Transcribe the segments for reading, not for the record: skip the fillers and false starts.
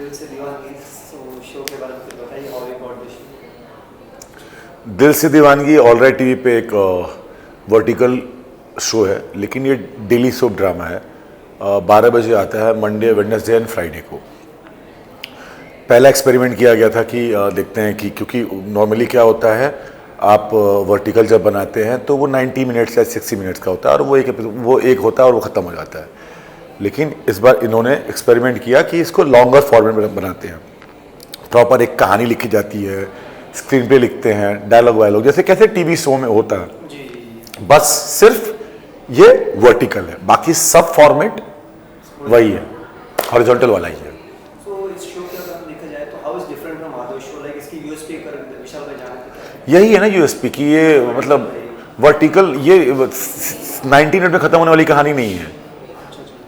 दिल से दीवानगी शो के बारे में कुछ बताइए, how you got this show. दिल से दीवानगी ऑल राइट टीवी पे एक वर्टिकल शो है, लेकिन ये डेली सोप ड्रामा है। 12 बजे आता है मंडे, वेडनेसडे एंड फ्राइडे को। पहला एक्सपेरिमेंट किया गया था कि देखते हैं कि, क्योंकि नॉर्मली क्या होता है, आप वर्टिकल जब बनाते हैं तो वो 90 मिनट्स या 60 मिनट्स का होता है और वो एक होता है और वो ख़त्म हो जाता है। लेकिन इस बार इन्होंने एक्सपेरिमेंट किया कि इसको लॉन्गर फॉर्मेट में बनाते हैं। प्रॉपर एक कहानी लिखी जाती है, स्क्रीन पे लिखते हैं, डायलॉग वायलॉग, जैसे कैसे टीवी शो में होता है। बस सिर्फ ये वर्टिकल है, बाकी सब फॉर्मेट वही है, हॉरिजॉन्टल वाला ही है। यही है ना यूएसपी की, ये मतलब वर्टिकल, ये 90 मिनट में खत्म होने वाली कहानी नहीं है,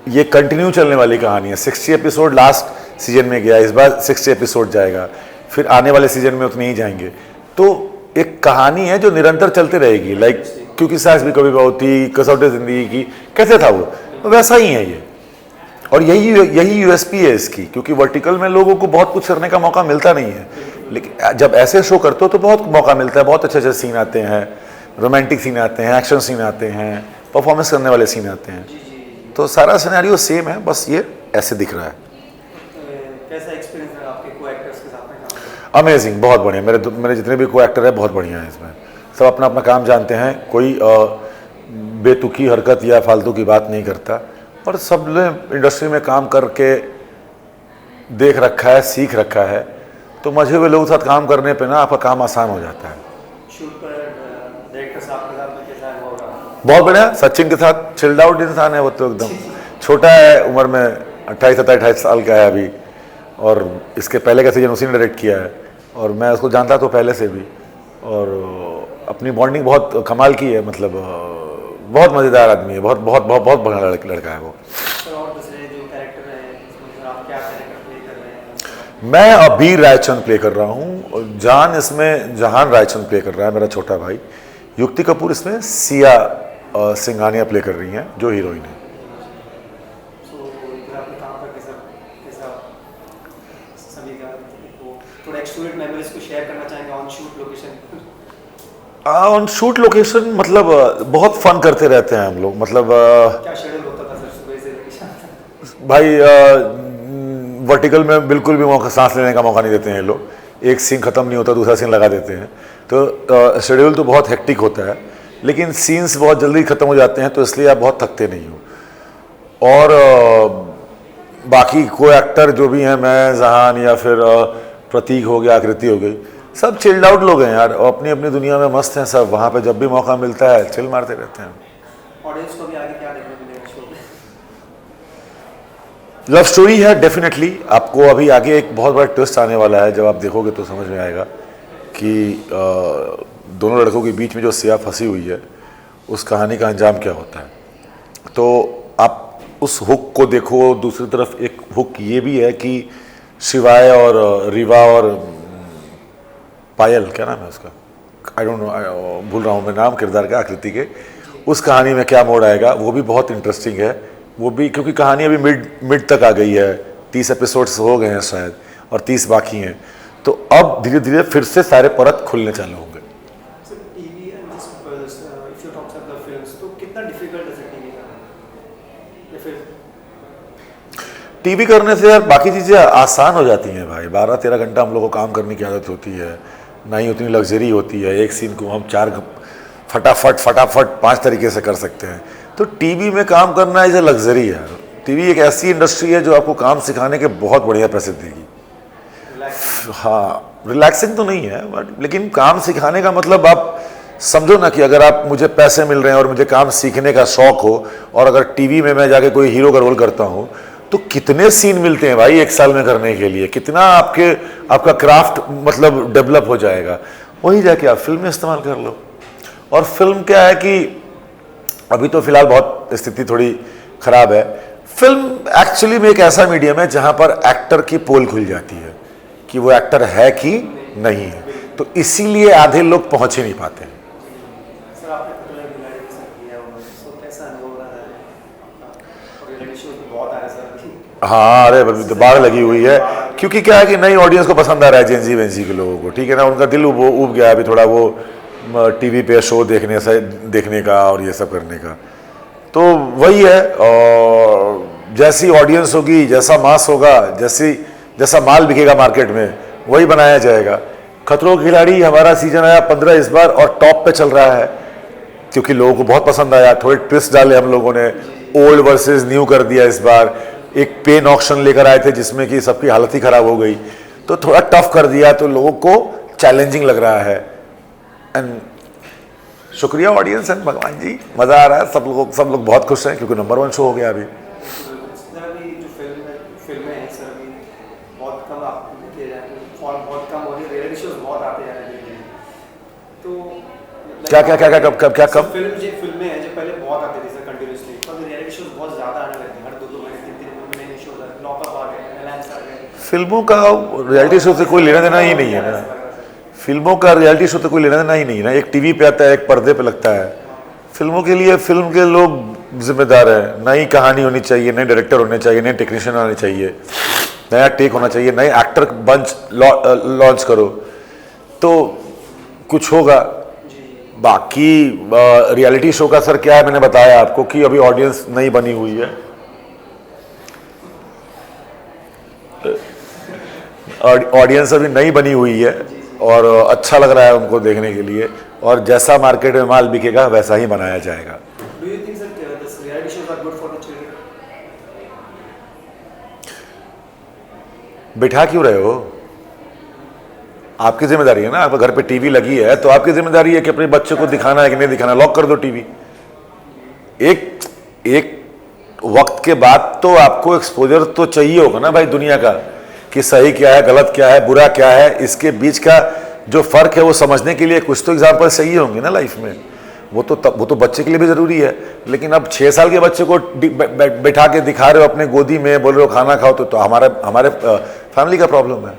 ये कंटिन्यू चलने वाली कहानी है। 60 एपिसोड लास्ट सीजन में गया, इस बार 60 एपिसोड जाएगा, फिर आने वाले सीजन में उतने ही जाएंगे। तो एक कहानी है जो निरंतर चलते रहेगी, लाइक क्योंकि सास भी कभी बहू थी, कसौटी जिंदगी की, कैसे था वो वैसा ही है ये। और यही यूएसपी है इसकी, क्योंकि वर्टिकल में लोगों को बहुत कुछ करने का मौका मिलता नहीं है, लेकिन जब ऐसे शो करते हो तो बहुत मौका मिलता है। बहुत अच्छे अच्छे सीन आते हैं, रोमांटिक सीन आते हैं, एक्शन सीन आते हैं, परफॉर्मेंस करने वाले सीन आते हैं। तो सारा सिनेरियो सेम है, बस ये ऐसे दिख रहा है। कैसा एक्सपीरियंस है आपके को एक्टर्स के साथ में काम करने? अमेजिंग, बहुत बढ़िया। मेरे जितने भी को एक्टर हैं बहुत बढ़िया हैं इसमें, सब अपना अपना काम जानते हैं, कोई बेतुकी हरकत या फालतू की बात नहीं करता, और सब ने इंडस्ट्री में काम करके देख रखा है, सीख रखा है, तो मजे हुए लोगों के साथ काम करने पे ना आपका काम आसान हो जाता है। शूट पर डायरेक्टर साहब के साथ में कैसा अनुभव रहा? बहुत बढ़िया, सचिन के साथ चिल्ड आउट इंसान है वो, तो एकदम छोटा है उम्र में, 28-27 साल का है अभी, और इसके पहले का सीजन उसी ने डायरेक्ट किया है, और मैं उसको जानता तो पहले से भी, और अपनी बॉन्डिंग बहुत कमाल की है। मतलब बहुत मज़ेदार आदमी है, बहुत बहुत बहुत बहुत बढ़िया लड़का है वो। और दूसरे जो कैरेक्टर हैं इसमें आप क्या कैरेक्टर प्ले कर रहे हैं? मैं अबीर रायचंद प्ले कर रहा हूँ, जान इसमें जहान रायचंद प्ले कर रहा है, मेरा छोटा भाई। युक्ति कपूर इसमें सिया सिंघानिया प्ले कर रही हैं, जो हीरोइन है। ऑन शूट लोकेशन मतलब बहुत फन करते रहते हैं हम लोग, मतलब क्या शेड्यूल होता था सर सुबह से लेकर शाम तक? भाई वर्टिकल में बिल्कुल भी सांस लेने का मौका नहीं देते हैं ये लोग, एक सीन ख़त्म नहीं होता दूसरा सीन लगा देते हैं, तो शेड्यूल तो बहुत हेक्टिक होता है, लेकिन सीन्स बहुत जल्दी ख़त्म हो जाते हैं, तो इसलिए आप बहुत थकते नहीं हो। और बाकी को एक्टर जो भी हैं, मैं, जहान या फिर प्रतीक हो गया, आकृति हो गई, सब चिल्ड आउट लोग हैं यार, और अपनी अपनी दुनिया में मस्त हैं सब। वहाँ पे जब भी मौका मिलता है चिल मारते रहते हैं। ऑडियंस को भी आगे क्या देखने को मिलेगा शो में? लव स्टोरी है डेफिनेटली। आपको अभी आगे एक बहुत बड़ा ट्विस्ट आने वाला है, जब आप देखोगे तो समझ में आएगा कि दोनों लड़कों के बीच में जो सिया फंसी हुई है, उस कहानी का अंजाम क्या होता है। तो आप उस हुक को देखो। दूसरी तरफ एक हुक ये भी है कि शिवाय और रीवा और पायल, क्या नाम है उसका, आई डोंट नो, भूल रहा हूँ मैं नाम किरदार का, आकृति के, उस कहानी में क्या मोड़ आएगा, वो भी बहुत इंटरेस्टिंग है। वो भी क्योंकि कहानी अभी मिड तक आ गई है, 30 एपिसोड्स हो गए हैं शायद, और 30 बाकी हैं, तो अब धीरे धीरे फिर से सारे परत खुलने चालू होंगे। टीवी करने से यार बाकी चीज़ें आसान हो जाती हैं भाई। 12-13 घंटा हम लोग को काम करने की आदत होती है, ना ही उतनी लग्जरी होती है, एक सीन को हम 4 फटाफट 5 तरीके से कर सकते हैं। तो टीवी में काम करना इज ए लग्जरी है। टीवी एक ऐसी इंडस्ट्री है जो आपको काम सिखाने के बहुत बढ़िया पैसे देगी। हाँ, रिलैक्सिंग तो नहीं है बट, लेकिन काम सिखाने का मतलब आप समझो ना कि अगर आप, मुझे पैसे मिल रहे हैं और मुझे काम सीखने का शौक हो, और अगर टीवी में मैं जाके कोई हीरो का रोल करता हूँ, तो कितने सीन मिलते हैं भाई 1 साल में करने के लिए, कितना आपका क्राफ्ट मतलब डेवलप हो जाएगा। वही जाके आप फिल्म में इस्तेमाल कर लो। और फिल्म क्या है कि अभी तो फिलहाल बहुत स्थिति थोड़ी खराब है। फिल्म एक्चुअली में एक ऐसा मीडियम है जहां पर एक्टर की पोल खुल जाती है कि वो एक्टर है कि नहीं है, तो इसीलिए आधे लोग पहुंच ही नहीं पाते हैं। हाँ, अरे बाढ़ लगी हुई है। क्योंकि क्या है कि नई ऑडियंस को पसंद आ रहा है, जेंजी वेंजी के लोगों को, ठीक है ना, उनका दिल उब गया अभी थोड़ा वो टीवी पे शो देखने का और ये सब करने का। तो वही है, और जैसी ऑडियंस होगी, जैसा मास होगा, जैसा माल बिकेगा मार्केट में, वही बनाया जाएगा। खतरों के खिलाड़ी हमारा सीजन आया 15 इस बार और टॉप पे चल रहा है, क्योंकि लोगों को बहुत पसंद आया। थोड़े ट्विस्ट डाले हम लोगों ने, ओल्ड वर्सेस न्यू कर दिया इस बार। एक पेन ऑक्शन लेकर आए थे जिसमें कि सबकी हालत ही खराब हो गई, तो थोड़ा टफ कर दिया, तो लोगों को चैलेंजिंग लग रहा है। एंड शुक्रिया ऑडियंस एंड भगवान जी, मज़ा आ रहा है, सब लोग बहुत खुश हैं क्योंकि नंबर 1 शो हो गया अभी। सर अभी जो फिल्में हैं सर, अभी बहुत कम आप देखिए जाए तो फॉर्म बहुत कम हो रही है, रियलिटी शोज बहुत आते जा रहे हैं। तो क्या कब फिल्में हैं जो पहले बहुत आते थे सर कंटिन्यूसली, तो अभी रियलिटी शोज बहुत ज़्यादा आने लगे हैं, हर 2-2 महीने 3-3 महीने नए शोज आ रहे हैं, लॉकअप आ गए, एलायंस आ गए। फिल्मों का रियलिटी शो से कोई लेना देना ही नहीं है ना, फिल्मों का रियलिटी शो तो कोई लेना देना ही नहीं है ना। एक टीवी पे आता है, एक पर्दे पे लगता है। फिल्मों के लिए फिल्म के लोग जिम्मेदार हैं, नई कहानी होनी चाहिए, नए डायरेक्टर होने चाहिए, नए टेक्नीशियन आने चाहिए, नया टेक होना चाहिए, नए एक्टर बंच लॉन्च करो तो कुछ होगा। बाकी रियलिटी शो का सर क्या है, मैंने बताया आपको कि अभी ऑडियंस नई बनी हुई है, ऑडियंस अभी नई बनी हुई है और अच्छा लग रहा है उनको देखने के लिए, और जैसा मार्केट में माल बिकेगा वैसा ही बनाया जाएगा। Do you think that this reality shows are good for the children? बिठा क्यों रहे हो? आपकी जिम्मेदारी है ना, आपके घर पे टीवी लगी है तो आपकी जिम्मेदारी है कि अपने बच्चे को दिखाना है कि नहीं दिखाना, लॉक कर दो टीवी। एक वक्त के बाद तो आपको एक्सपोजर तो चाहिए होगा ना भाई दुनिया का, कि सही क्या है, गलत क्या है, बुरा क्या है, इसके बीच का जो फर्क है वो समझने के लिए कुछ तो एग्जाम्पल चाहिए होंगे ना लाइफ में। वो तो बच्चे के लिए भी जरूरी है, लेकिन अब 6 साल के बच्चे को बैठा के दिखा रहे हो अपने गोदी में, बोल रहे हो खाना खाओ, तो हमारे फैमिली का प्रॉब्लम है।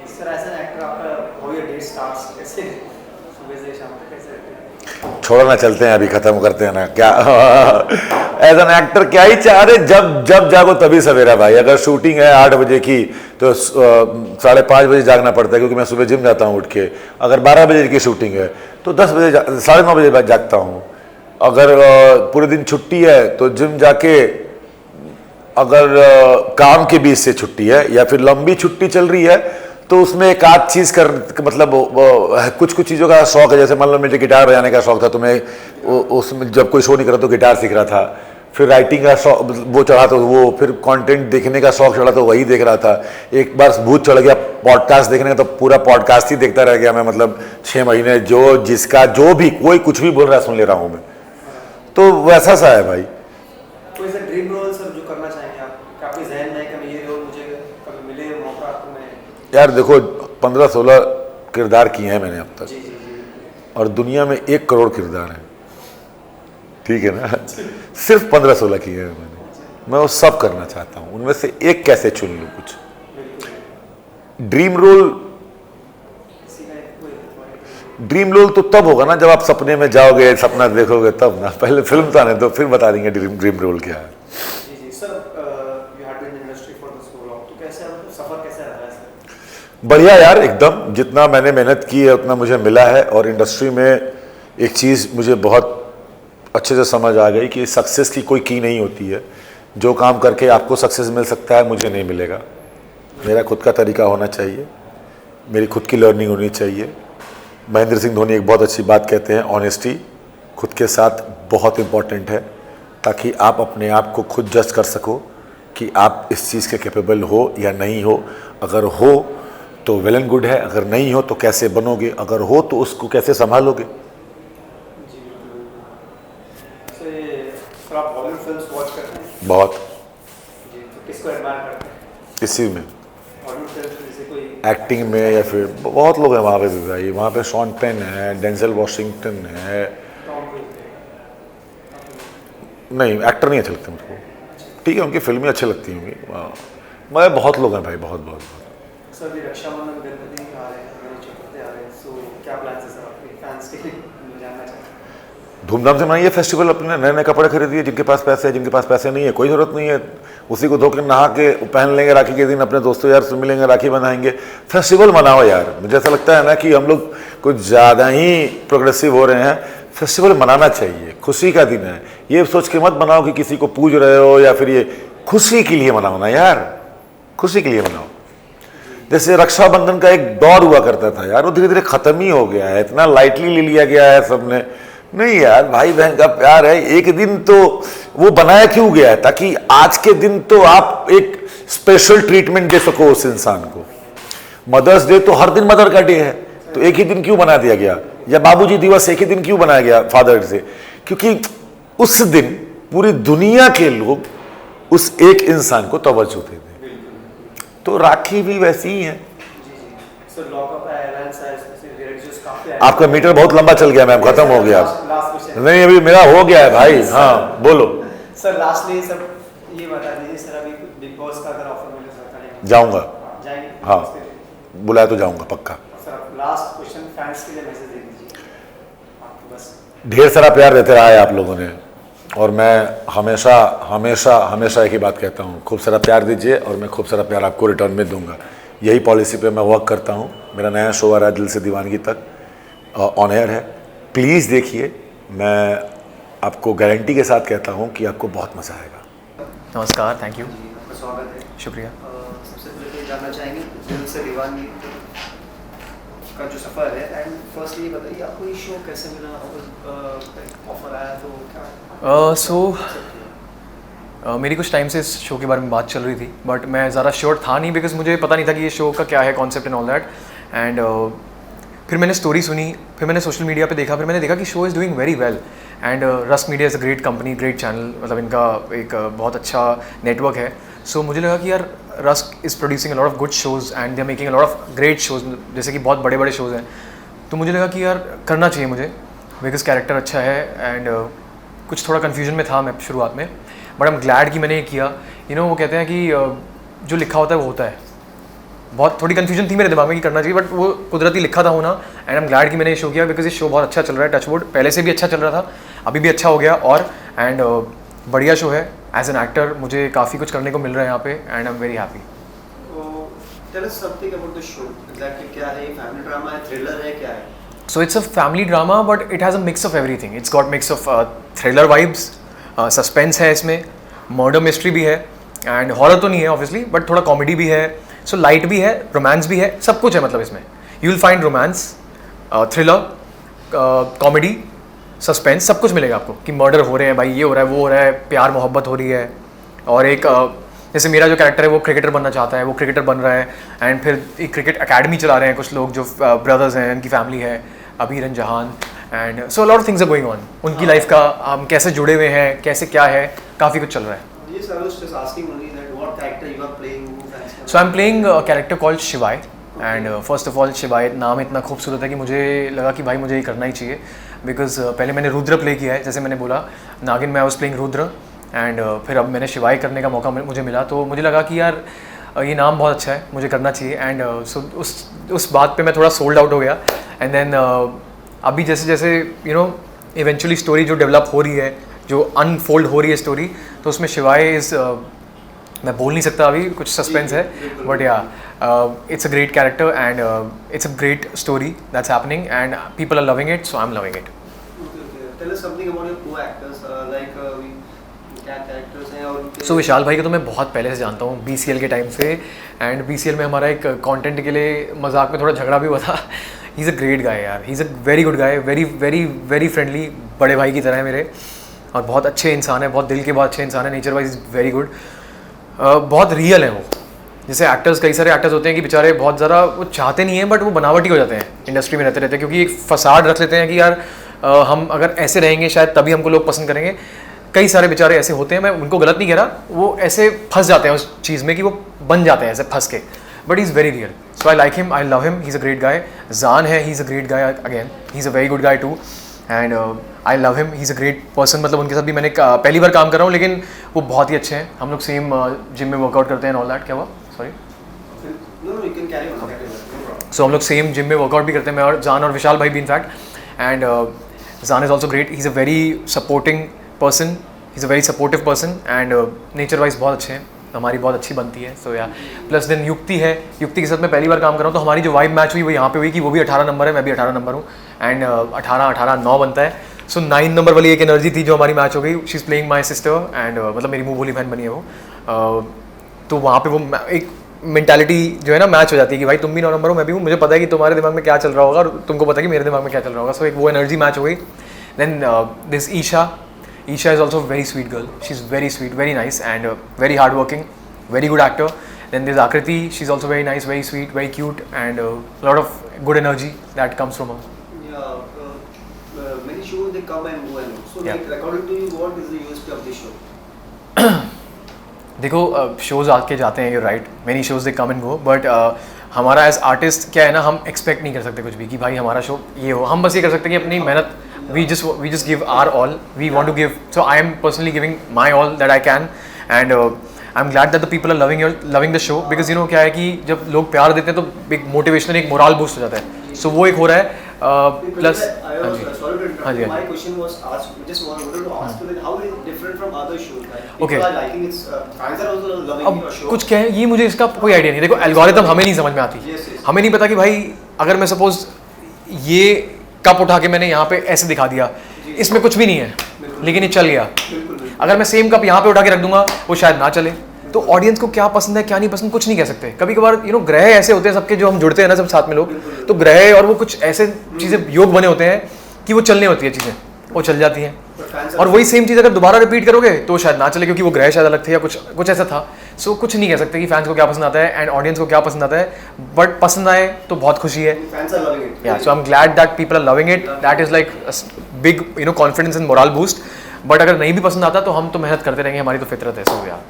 सर ऐसा एक्टर आपका हो या डेट स्टार्स कैसे सुबह से शाम तक कैसे? छोड़ो ना, चलते हैं अभी, खत्म करते हैं ना क्या। एज एन एक्टर क्या ही चाह रहे, जब जागो तभी सवेरा भाई। अगर शूटिंग है 8 बजे की तो 5:30 बजे जागना पड़ता है, क्योंकि मैं सुबह जिम जाता हूँ उठ के। अगर 12 बजे की शूटिंग है तो 10 बजे 9:30 बजे जागता हूँ। अगर पूरे दिन छुट्टी है तो जिम जाके, अगर काम के बीच से छुट्टी है या फिर लंबी छुट्टी चल रही है तो उसमें एक आध चीज़ कर, मतलब कुछ चीज़ों का शौक है। जैसे मान लो मुझे गिटार बजाने का शौक था, तो मैं उसमें जब कोई शो नहीं करा तो गिटार सीख रहा था। फिर राइटिंग का शौक वो चढ़ा तो वो, फिर कंटेंट देखने का शौक चढ़ा तो वही देख रहा था। एक बार भूत चढ़ गया पॉडकास्ट देखने का, तो पूरा पॉडकास्ट ही देखता रह गया मैं, मतलब 6 महीने। जो भी कोई कुछ भी बोल रहा है सुन ले रहा हूँ मैं, तो वैसा सा है भाई। कोई सा ड्रीम रोल सर जो करना चाहेंगे आप, कि आपके ज़हन में है कि ये रोल मुझे कभी मिले मौका तो मैं? यार देखो, 15-16 किरदार किए हैं मैंने अब तक, जी। और दुनिया में 1 करोड़ किरदार हैं, ठीक है ना। सिर्फ 15-16 किए हैं मैंने, मैं वो सब करना चाहता हूँ। उनमें से एक कैसे चुन लूँ कुछ। ड्रीम रोल तो तब होगा ना जब आप सपने में जाओगे, सपना देखोगे तब ना। पहले फिल्म तो आने दो, फिर बता देंगे ड्रीम रोल क्या है। जी sir, you had been in industry for so long, तो कैसे सफर कैसे रहा है सर? बढ़िया यार, एकदम। जितना मैंने मेहनत की है उतना मुझे मिला है। और इंडस्ट्री में एक चीज़ मुझे बहुत अच्छे से समझ आ गई कि सक्सेस की कोई की नहीं होती है। जो काम करके आपको सक्सेस मिल सकता है मुझे नहीं मिलेगा। मेरा खुद का तरीका होना चाहिए, मेरी खुद की लर्निंग होनी चाहिए। महेंद्र सिंह धोनी एक बहुत अच्छी बात कहते हैं, ऑनेस्टी खुद के साथ बहुत इम्पॉर्टेंट है, ताकि आप अपने आप को खुद जज कर सको कि आप इस चीज़ के कैपेबल हो या नहीं हो। अगर हो तो वेल एंड गुड है, अगर नहीं हो तो कैसे बनोगे, अगर हो तो उसको कैसे संभालोगे। सर आप हॉलीवुड फिल्म्स वॉच करते हैं? बहुत। जी, तो किसको एडमायर करते हैं इसी में, हॉलीवुड फिल्म्स में? जैसे कोई एक्टिंग में, या फिर बहुत लोग हैं वहाँ पे भी भाई। वहाँ पे शॉन पेन है, डेंजल वॉशिंगटन है। नहीं, एक्टर नहीं अच्छे लगते मुझको, ठीक है, उनकी फिल्में अच्छी लगती होंगी। मैं बहुत लोग हैं भाई, बहुत। सर अभी रक्षाबंधन, गणपति आ रहे हैं, गणेश चतुर्थी आ रहे हैं, सो क्या प्लान है सर आपके फैंस के लिए, जानना चाहते हैं? धूमधाम से मनाइए फेस्टिवल, अपने नए नए कपड़े खरीदिए, जिनके पास पैसे है, जिनके पास पैसे नहीं है कोई ज़रूरत नहीं है, उसी को धो के नहा के पहन लेंगे, राखी के दिन अपने दोस्तों यार से मिलेंगे, राखी बनाएंगे, फेस्टिवल मनाओ यार। मुझे ऐसा लगता है ना कि हम लोग कुछ ज़्यादा ही प्रोग्रेसिव हो रहे हैं। फेस्टिवल मनाना चाहिए, खुशी का दिन है, ये सोच के मत मनाओ कि किसी को पूज रहे हो, या फिर ये खुशी के लिए मनाओ ना यार, खुशी के लिए मनाओ। जैसे रक्षाबंधन का एक दौर हुआ करता था यार, वो धीरे धीरे खत्म ही हो गया है, इतना लाइटली ले लिया गया है सबने। नहीं यार, भाई बहन का प्यार है, एक दिन तो वो बनाया क्यों गया है, ताकि आज के दिन तो आप एक स्पेशल ट्रीटमेंट दे सको उस इंसान को। मदर्स डे तो हर दिन मदर का डे है, तो एक ही दिन क्यों बना दिया गया, या बाबूजी दिवस एक ही दिन क्यों बनाया गया फादर से, क्योंकि उस दिन पूरी दुनिया के लोग उस एक इंसान को तवज्जो देते हैं। तो राखी भी वैसी ही है। आपका मीटर बहुत लंबा चल गया मैम, खत्म हो गया। नहीं अभी मेरा हो गया है भाई। हाँ बोलो सर। लास्टली सर ये बता दीजिए सर, अभी बिग बॉस का अगर ऑफर मिले सर जाऊंगा, जाएंगे? हाँ बुलाया तो जाऊंगा पक्का। सर लास्ट क्वेश्चन, फैंस के लिए मैसेज दे दीजिए आपको बस। ढेर सारा प्यार देते रहा है आप लोगों ने, और मैं हमेशा हमेशा हमेशा एक ही बात कहता हूँ, खूब सारा प्यार दीजिए और मैं खूब सारा प्यार आपको रिटर्न में दूंगा। यही पॉलिसी पे मैं वर्क करता हूँ। मेरा नया शो आ रहा है दिल से दीवानगी तक, ऑन एयर है, प्लीज़ देखिए। मैं आपको गारंटी के साथ कहता हूँ कि आपको बहुत मज़ा आएगा। नमस्कार, थैंक यू, आपका स्वागत है। शुक्रिया। सबसे पहले तो जानना चाहेंगे दिल से दीवानगी का जो सफ़र है, एंड फर्स्टली ये बताइए आपको ये शो कैसे मिला, ऑफर आया तो क्या? मेरी कुछ टाइम से इस शो के बारे में बात चल रही थी, बट मैं ज़्यादा श्योर था नहीं, बिकॉज मुझे पता नहीं था कि ये शो का क्या है concept and all that. And फिर मैंने स्टोरी सुनी, फिर मैंने सोशल मीडिया पे देखा, फिर मैंने देखा कि show is doing very well. And rusk media is a great company, great channel, मतलब इनका एक बहुत अच्छा नेटवर्क है। सो मुझे लगा कि यार Rusk is producing a lot of good shows and they are making a lot of great shows, जैसे कि बहुत बड़े बड़े शोज़ हैं। तो मुझे लगा कि यार करना चाहिए मुझे, बिकॉज कैरेक्टर अच्छा है। एंड कुछ थोड़ा कन्फ्यूजन में था मैं शुरुआत में, बट आई एम ग्लैड कि मैंने ये किया। वो कहते हैं कि जो लिखा होता है वो होता है। बहुत थोड़ी कन्फ्यूजन थी मेरे दिमाग में कि करना चाहिए, बट वो कुदरती लिखा था होना। एंड आई एम ग्लैड कि मैंने ये शो किया, बिकॉज ये शो बहुत अच्छा चल रहा है। टचवुड पहले से भी अच्छा चल रहा था, अभी भी अच्छा हो गया, और एंड बढ़िया शो है। एज एन एक्टर मुझे काफ़ी कुछ करने को मिल रहा है यहाँ पे, and I am very happy. Tell us something about the show, exactly क्या है, फैमिली ड्रामा है, थ्रिलर है, क्या है? So it's a family drama, but it has a mix of everything. It's got mix of thriller vibes, suspense है इसमें, murder mystery भी है, and horror तो नहीं है obviously, but थोड़ा comedy भी है, so light भी है, romance भी है, सब कुछ है मतलब इसमें। You will find romance, thriller, comedy, suspense, सब कुछ मिलेगा आपको कि murder हो रहे हैं भाई, ये हो रहा है, वो हो रहा है, प्यार मोहब्बत हो रही है, और एक जैसे मेरा जो कैरेक्टर है वो क्रिकेटर बनना चाहता है, वो क्रिकेटर बन रहा है, एंड फिर एक क्रिकेट अकेडमी चला रहे हैं कुछ लोग जो ब्रदर्स हैं, उनकी फैमिली है, Abeer Jahan, and so lot of things are going on. उनकी लाइफ का हम कैसे जुड़े हुए हैं, कैसे क्या है, काफ़ी कुछ चल रहा है। So I am playing character called Shivaay, and first of all Shivaay नाम इतना खूबसूरत है कि मुझे लगा कि भाई मुझे ये करना ही चाहिए, बिकॉज पहले मैंने रुद्र प्ले किया है, जैसे मैंने बोला नागिन में I was playing Rudra, and फिर अब मैंने शिवाय करने का मौका मुझे मिला, तो मुझे लगा कि यार ये नाम बहुत अच्छा है, मुझे करना चाहिए। एंड सो उस बात पे मैं थोड़ा सोल्ड आउट हो गया। एंड देन अभी जैसे जैसे इवेंचुअली स्टोरी जो डेवलप हो रही है, जो अनफोल्ड हो रही है स्टोरी, तो उसमें शिवाय इज़ मैं बोल नहीं सकता अभी, कुछ सस्पेंस है, but yeah it's a great character and it's a great story that's happening and people are loving it, so I am loving it. So Vishal भाई को तो मैं बहुत पहले से जानता हूँ, BCL के टाइम से, एंड BCL में हमारा एक कंटेंट के लिए मजाक में थोड़ा झगड़ा भी हुआ था। ही इज़ अ ग्रेट गाय यार, he is a very good guy, very very very friendly, बड़े भाई की तरह है मेरे, और बहुत अच्छे इंसान है, बहुत दिल के बहुत अच्छे इंसान है, नेचर वाइज वेरी गुड, बहुत रियल है वो। जैसे एक्टर्स, कई सारे एक्टर्स होते हैं कि बेचारे बहुत ज़्यादा वो चाहते नहीं हैं, बट वो बनावटी हो जाते हैं इंडस्ट्री में रहते रहते, क्योंकि एक फसाड रख लेते हैं कि यार हम अगर ऐसे रहेंगे शायद तभी हमको लोग पसंद करेंगे। कई सारे बेचारे ऐसे होते हैं, मैं उनको गलत नहीं कह रहा, वो ऐसे फंस जाते हैं उस चीज़ में कि वो बन जाते हैं ऐसे फंस के, but he is very real, so I like him, I love him, he is a great guy. जान है, he is a great guy again, he is a very good guy too, and I love him, he is a great person. मतलब उनके साथ भी मैंने पहली बार काम कर रहा हूँ, लेकिन वो बहुत ही अच्छे हैं, हम लोग सेम जिम में वर्कआउट करते हैं ऑल दैट। क्या हुआ, सॉरी? सो हम लोग सेम जिम में वर्कआउट भी करते हैं, मैं और जान और विशाल भाई भी in fact, and Zan is also great. He's a very supporting person. He's a very supportive person and nature wise बहुत अच्छे हैं, हमारी बहुत अच्छी बनती है. So yeah. प्लस देन युक्ति है, युक्ति के साथ मैं पहली बार काम कर रहा हूँ, तो हमारी जो वाइब मैच हुई वो यहाँ पे हुई कि वो भी 18 नंबर है, मैं भी 18 नंबर हूँ एंड 18-18-9 बनता है. सो 9 नंबर वाली एक एनर्जी थी जो हमारी मैच हो गई. She is playing my sister and मतलब मेरी मुँह बोली बहन बनी है वो. तो वहाँ पे वो एक मेंटालिटी जो है ना मैच हो जाती है कि भाई तुम भी 9 नंबर हो, मैं भी हूँ, मुझे पता है कि तुम्हारे दिमाग में क्या चल रहा होगा और तुमको पता है कि मेरे दिमाग में क्या चल रहा होगा. सो एक वो एनर्जी मैच हो गई. Then this Isha is also a very sweet girl. She's very sweet, very nice and very hardworking, very good actor. Then there's Akriti. She's also very nice, very sweet, very cute and a lot of good energy that comes from her. Yeah, many shows they come and go and go. So Yeah. like according to you, what is the USP of this show? देखो shows आके जाते हैं, you're right. Many shows they come and go, but हमारा as artist क्या है ना, हम expect नहीं कर सकते कुछ भी कि भाई हमारा शो ये हो. हम बस ये कर सकते हैं कि अपनी मेहनत we just give our all. We want to give. So I am personally giving my all that I can, and I'm glad that the people are loving the show because you know क्या है कि जब लोग प्यार देते हैं तो एक मोटिवेशनल, एक मोरल बूस्ट हो जाता है. So वो एक हो रहा है. Plus Sorry to interrupt. My question was asked. Just wanted to ask you that how is it different from other shows? Like people Okay. are liking it. Fans are also loving अब your show. कुछ कहें, ये मुझे इसका कोई idea नहीं. देखो algorithm हमें नहीं समझ में आती. Yes, yes. हमें नहीं पता कि भाई अगर मैं सपोज ये कप उठा के मैंने यहाँ पे ऐसे दिखा दिया, इसमें कुछ भी नहीं है लेकिन ये चल गया. अगर मैं सेम कप यहाँ पे उठा के रख दूंगा वो शायद ना चले. तो ऑडियंस को क्या पसंद है क्या नहीं पसंद कुछ नहीं कह सकते. कभी कभार यू नो ग्रह ऐसे होते हैं सबके, जो हम जुड़ते हैं ना सब साथ में लोग, तो ग्रह और वो कुछ ऐसे चीज़ें योग बने होते हैं कि वो चलने होती है चीज़ें, वो चल जाती हैं. और वही सेम चीज़ अगर दोबारा रिपीट करोगे तो शायद ना चले क्योंकि वो ग्रह शायद अलग थे या कुछ ऐसा था. सो कुछ नहीं कह सकते कि फैंस को क्या पसंद आता है एंड ऑडियंस को क्या पसंद आता है, बट पसंद आए तो बहुत खुशी है. Fans are loving it. Yeah, so I'm glad that people are loving it. That is like a big, you know, confidence and morale boost. But अगर नहीं भी पसंद आता तो हम तो मेहनत करते रहेंगे, हमारी तो फितरत है. So yeah.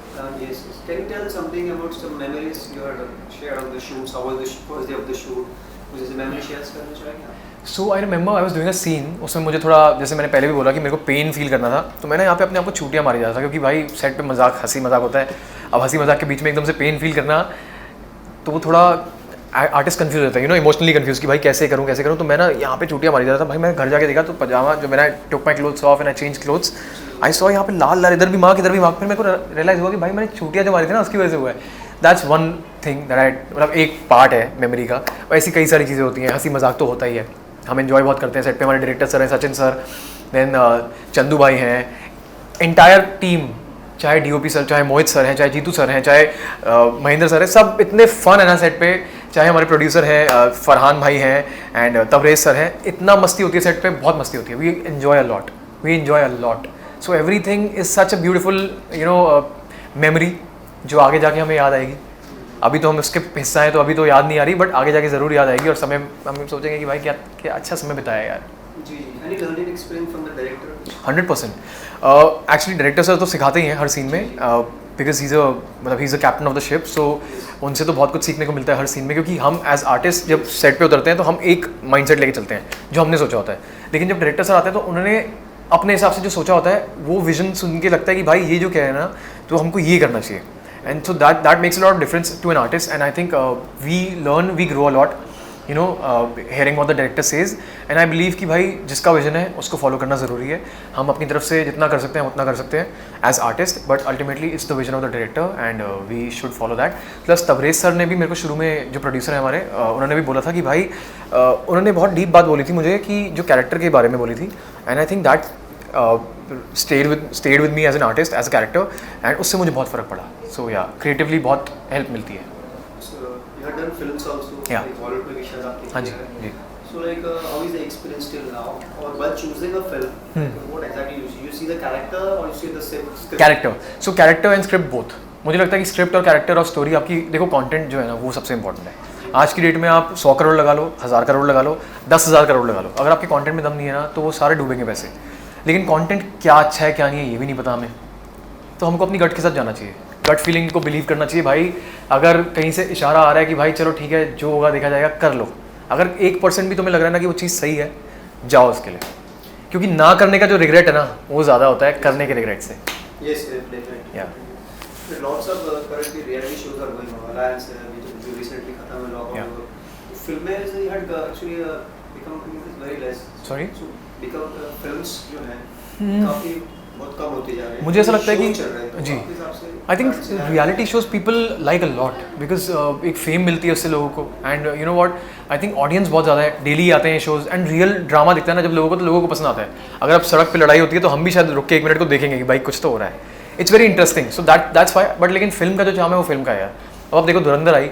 Yes, yes. Can you tell something about some memories you had shared of the shoots? How was the first day of the shoot? कुछ ऐसे memory shares करना चाहेंगे? So I remember I was doing a scene. उसमें मुझे थोड़ा, जैसे मैंने पहले भी बोला कि मेरे को पेन फील करना था, तो मैंने यहाँ पे अपने आप को छुट्टियाँ मारी जा रहा था क्योंकि भाई सेट पे मजाक, हंसी मजाक होता है. अब हंसी मजाक के बीच में एकदम से पेन फील करना, तो वो थोड़ा आर्टिस्ट कंफ्यूज होता है, यू नो, इमोशनली कंफ्यूज कि भाई कैसे करूँ. तो मैं ना यहाँ पे छुट्टियाँ मारी जा रहा था. भाई मैं घर जाके देखा तो पजामा जो मैंने took my clothes off and I change clothes, I saw यहाँ पे लाल लाल, इधर भी मार्क इधर भी मार्क. फिर मेरे को रियलाइज हुआ कि भाई मैंने छुट्टियाँ जो मारी थी ना उसकी वजह से हुआ है. That's one thing that I, मतलब एक पार्ट है मेमोरी का. ऐसी कई सारी चीज़ें होती हैं. हंसी मजाक तो होता ही है, हम एंजॉय बहुत करते हैं सेट पे. हमारे डायरेक्टर सर हैं सचिन सर, देन चंदू भाई हैं, एंटायर टीम, चाहे डीओपी सर, चाहे मोहित सर हैं, चाहे जीतू सर हैं, चाहे महेंद्र सर हैं, सब इतने फन है ना सेट पे. चाहे हमारे प्रोड्यूसर हैं फरहान भाई हैं एंड तबरेज सर हैं, इतना मस्ती होती है सेट पे, बहुत मस्ती होती है. We enjoy a lot. So everything is such a beautiful you know memory जो आगे जाके हमें याद आएगी. अभी तो हम उसके हिस्सा हैं तो अभी तो याद नहीं आ रही, बट आगे जाके ज़रूर याद आएगी और समय हम सोचेंगे कि भाई क्या अच्छा समय बिताया यार. जी. Any learning experience from the director? 100%. Actually director sir तो सिखाते ही हैं हर सीन में, because he is a captain of the ship. So उनसे तो बहुत कुछ सीखने को मिलता है हर सीन में, क्योंकि हम एज आर्टिस्ट जब सेट पे उतरते हैं तो हम एक माइंडसेट लेके चलते हैं जो हमने सोचा होता है. लेकिन जब डायरेक्टर सर आते हैं तो उन्होंने अपने हिसाब से जो सोचा होता है वो विजन सुन के लगता है कि भाई ये जो क्या है ना, तो हमको ये करना चाहिए. And so that makes a lot of difference to an artist, and I think we grow a lot, you know, hearing what the director says, and I believe कि भाई जिसका विजन है उसको फॉलो करना ज़रूरी है. हम अपनी तरफ से जितना कर सकते हैं उतना कर सकते हैं as artist, but ultimately it's the vision of the director and we should follow that. Plus Tabrez sir ने भी मेरे को शुरू में, जो प्रोड्यूसर है हमारे, उन्होंने भी बोला था कि भाई उन्होंने बहुत डीप बात बोली थी मुझे कि जो कैरेक्टर के बारे में बोली थी, and I think that stayed with me as an artist, as a character, and उससे मुझे बहुत फ़र्क पड़ा. So yeah, creatively बहुत help मिलती है. So you have done films also. Yeah. Like Hollywood में भी शायद आपने हाँ जी किया है. जी. So like how is the experience till now? Or while choosing a film, what exactly you see? You see the character or you see the script? Character. So character and script both. मुझे लगता है कि script और character और story, आपकी देखो content जो है ना वो सबसे इंपॉर्टेंट है. आज की डेट में आप 100 करोड़ लगा लो, 1000 करोड़ लगा लो, 10,000 करोड़ लगा लो, अगर आपके कंटेंट में दम नहीं है ना तो वो सारे डूबेंगे पैसे. लेकिन कंटेंट क्या अच्छा है क्या नहीं है ये भी नहीं पता हमें, तो हमको अपनी गट के साथ जाना चाहिए, गट फीलिंग को बिलीव करना चाहिए. भाई अगर कहीं से इशारा आ रहा है कि भाई चलो ठीक है जो होगा देखा जाएगा, कर लो. अगर 1% भी तुम्हें लग रहा है ना कि वो चीज़ सही है, जाओ उसके लिए, क्योंकि ना करने का जो रिग्रेट है ना वो ज़्यादा होता है करने के रिग्रेट से. Yes, definitely. Yeah. Lots of currently reality shows are going on. Alliance जो recently खत्म हुआ. Yeah. फिल्में had actually become very less. Sorry? So films जो हैं काफी बहुत कम होती जा रही है, मुझे ऐसा लगता है कि shows चल रहे हैं, तो जी आपके हिसाब से आई थिंक कौन सी reality shows people like a lot because एक फेम मिलती है उससे लोगों को and you know what I think audience बहुत ज़्यादा है, डेली आते हैं शोज एंड रियल ड्रामा दिखता है ना जब लोगों को, तो लोगों को पसंद आता है। अगर अब सड़क पे लड़ाई होती है तो हम भी शायद रुक के 1 मिनट को देखेंगे कि भाई कुछ तो हो रहा है, it's very interesting, so that's why. But लेकिन फिल्म का जो चाम है वो फिल्म का है यार। अब आप देखो धुरंधर आई,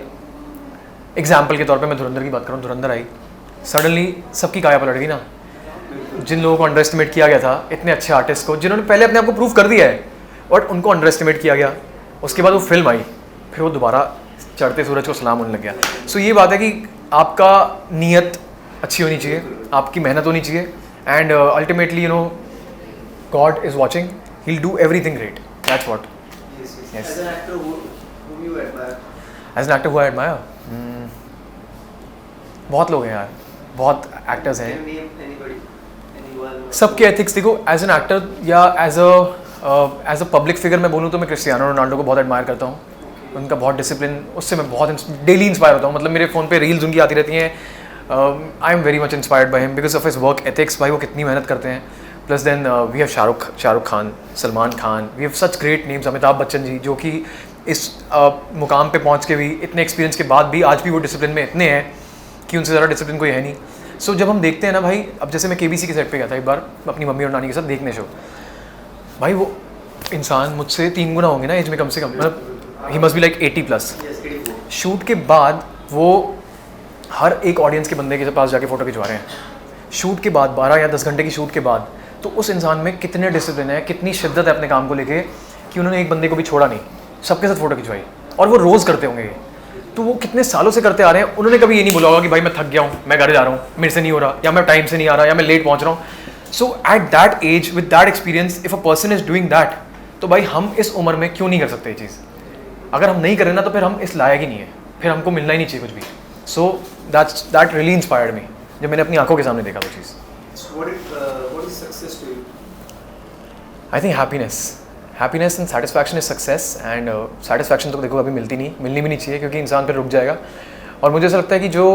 एग्जाम्पल के तौर पे मैं धुरंधर की बात करूँ, धुरंधर आई, सडनली सबकी काया पलट गई ना। जिन लोगों को अंडर एस्टिमेट किया गया था, इतने अच्छे आर्टिस्ट को जिन्होंने पहले अपने आप को प्रूव कर दिया है, बट उनको अंडर एस्टिमेट किया गया। उसके बाद वो फिल्म आई, फिर वो दोबारा चढ़ते सूरज को सलाम होने लग गया। सो ये बात है कि आपका नीयत अच्छी होनी चाहिए, आपकी मेहनत होनी चाहिए, and ultimately you know god is watching, he will do everything great, that's what. As an actor, whom you admire? As an actor who I admire, बहुत लोग हैं यार, बहुत एक्टर्स हैं। Can you name anybody? Anyone? सबके ethics देखो, as an actor या as a public figure मैं बोलूँ तो मैं क्रिस्टियानो रोनाल्डो को बहुत एडमायर करता हूँ। उनका बहुत डिसिप्लिन, उससे मैं बहुत डेली इंस्पायर होता हूँ। मतलब मेरे फ़ोन पे रील्स उनकी आती रहती हैं। I am very much inspired by him because of his work ethics. भाई वो कितनी मेहनत करते हैं। Plus then we have Shahrukh Khan, Salman Khan, we have such great names, Amitabh Bachchan ji, जो कि इस मुकाम पे पहुँच के भी, इतने एक्सपीरियंस के बाद भी आज भी वो डिसिप्लिन में इतने हैं कि उनसे ज़्यादा डिसिप्लिन कोई है नहीं। सो जब हम देखते हैं ना भाई, अब जैसे मैं KBC के सेट पे गया था एक बार अपनी मम्मी और नानी के साथ देखने शो, भाई वो इंसान मुझसे 3 गुना होंगे ना एज में कम से कम, मतलब he must be like 80+। Yes, 84. Shoot के बाद वो हर एक ऑडियंस के बंदे के पास जाके फ़ोटो खिंचवा रहे हैं। शूट के बाद 12 या 10 घंटे की शूट के बाद, तो उस इंसान में कितने डिसिप्लिन है, कितनी शिद्दत है अपने काम को लेके कि उन्होंने एक बंदे को भी छोड़ा नहीं, सबके साथ फ़ोटो खिंचवाई। और वो रोज़ करते होंगे ये, तो वो कितने सालों से करते आ रहे हैं। उन्होंने कभी ये नहीं बोला होगा कि भाई मैं थक गया हूँ, मैं घर जा रहा हूँ, मेरे से नहीं हो रहा, या मैं टाइम से नहीं आ रहा, या मैं लेट पहुँच रहा हूँ। So at that age with that experience, if a person is doing that, तो भाई हम इस उम्र में क्यों नहीं कर सकते ये चीज़? अगर हम नहीं करें ना तो फिर हम इस लायक ही नहीं है, फिर हमको मिलना ही नहीं चाहिए कुछ भी। So that really inspired me, जब मैंने अपनी आंखों के सामने देखा वो चीज़। So what is success to you? I think happiness and satisfaction is success. And satisfaction तो देखो अभी मिलनी भी नहीं चाहिए, क्योंकि इंसान फिर रुक जाएगा। और मुझे ऐसा लगता है कि जो